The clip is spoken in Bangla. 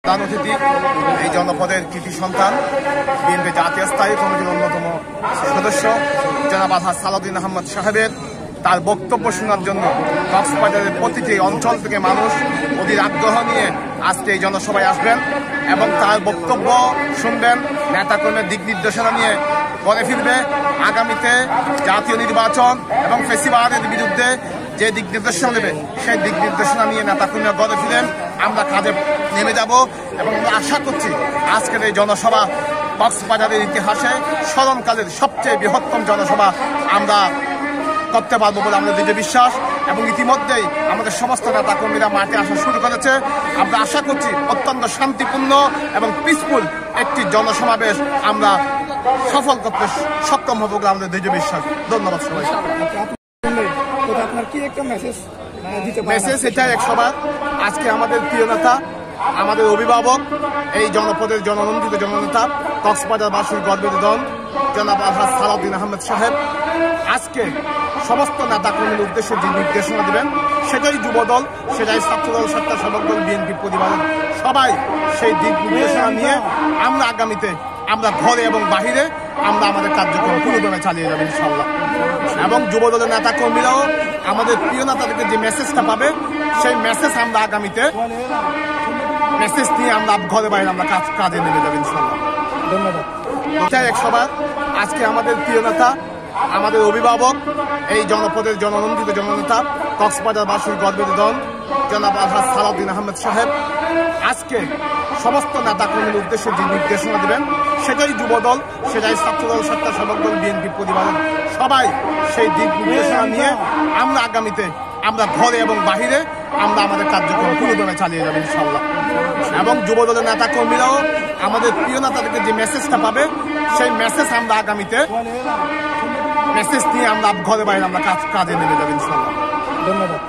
প্রধান অতিথি এই জনপদের কৃতি সন্তান বিএনপি জাতীয় স্থায়ী কমিটির অন্যতম সদস্য জনাব আলহাজ সালাউদ্দিন আহমদ সাহেবের তার বক্তব্য শোনার জন্য কক্সবাজারের প্রতিটি অঞ্চল থেকে মানুষ অধীর আগ্রহ নিয়ে আজকে এই জনসভায় আসবেন এবং তার বক্তব্য শুনবেন। নেতাকর্মীর দিক নির্দেশনা নিয়ে ঘরে ফিরবে। আগামীতে জাতীয় নির্বাচন এবং ফেসিবাদের বিরুদ্ধে যে দিক নির্দেশনা দেবে সেই দিক নির্দেশনা নিয়ে নেতাকর্মীরা ঘরে ফিরেন। আমরা কাজে নেমে যাব এবং আমরা আশা করছি আজকের এই জনসভা কক্সবাজারের ইতিহাসে স্মরণকালের সবচেয়ে বৃহত্তম জনসভা আমরা করতে পারবো বলে আমাদের দৃঢ় বিশ্বাস। এবং ইতিমধ্যেই আমাদের সমস্ত নেতাকর্মীরা মাঠে আসা শুরু করেছে। আমরা আশা করছি অত্যন্ত শান্তিপূর্ণ এবং পিসফুল একটি জনসমাবেশ আমরা সফল করতে সক্ষম হবো বলে আমাদের দৃঢ় বিশ্বাস। ধন্যবাদ সবাই। মেসেজ এটাই এক সভা, আজকে আমাদের প্রিয় নেতা, আমাদের অভিভাবক, এই জনপদের জননন্দিত জননেতা, কক্সবাজারবাসীর গর্বের ধন জনাব আলহাজ সালাউদ্দিন আহমদ সাহেব আজকে সমস্ত নেতাকর্মীর উদ্দেশ্যে যে নির্দেশনা দেবেন সেটাই যুবদল, সেটাই ছাত্রদল, স্বেচ্ছাসেবক দল, বিএনপি পরিবারের সবাই সেই দিক নির্দেশনা নিয়ে আমরা আগামীতে আমরা ঘরে এবং বাহিরে আমরা আমাদের কার্যক্রম পুরোদমে চালিয়ে যাবো ইনশাল্লাহ। এবং যুবদলের নেতাকর্মীরাও আমাদের প্রিয় নেতাদেরকে যে মেসেজটা পাবে সেই মেসেজ আমরা আগামীতে মেসেজ নিয়ে আমরা ঘরে বাইরে আমরা কাজে নেমে যাবো ইনশাল্লাহ। ধন্যবাদ। এটাই এক সভা, আজকে আমাদের প্রিয় নেতা, আমাদের অভিভাবক, এই জনপদের জননন্দিত জননেতা, কক্সবাজারবাসীর গর্বের ধন জনাব আলহাজ সালাউদ্দিন আহমদ সাহেব আজকে সমস্ত নেতাকর্মীর উদ্দেশ্যে যে নির্দেশনা দেবেন সেটাই যুবদল, সেটাই ছাত্রদল, স্বেচ্ছাসেবক দল, বিএনপি পরিবারের সবাই সেই দিক নির্দেশনা নিয়ে আমরা আগামীতে আমরা ঘরে এবং বাহিরে আমরা আমাদের কার্যক্রম পুরোদমে চালিয়ে যাবো ইনশাল্লাহ। এবং যুবদলের নেতাকর্মীরাও আমাদের প্রিয় নেতাদেরকে যে মেসেজটা পাবে সেই মেসেজ আমরা আগামীতে মেসেজ নিয়ে আমরা ঘরে বাইরে আমরা কাজে নেমে যাবো ইনশাল্লাহ। ধন্যবাদ।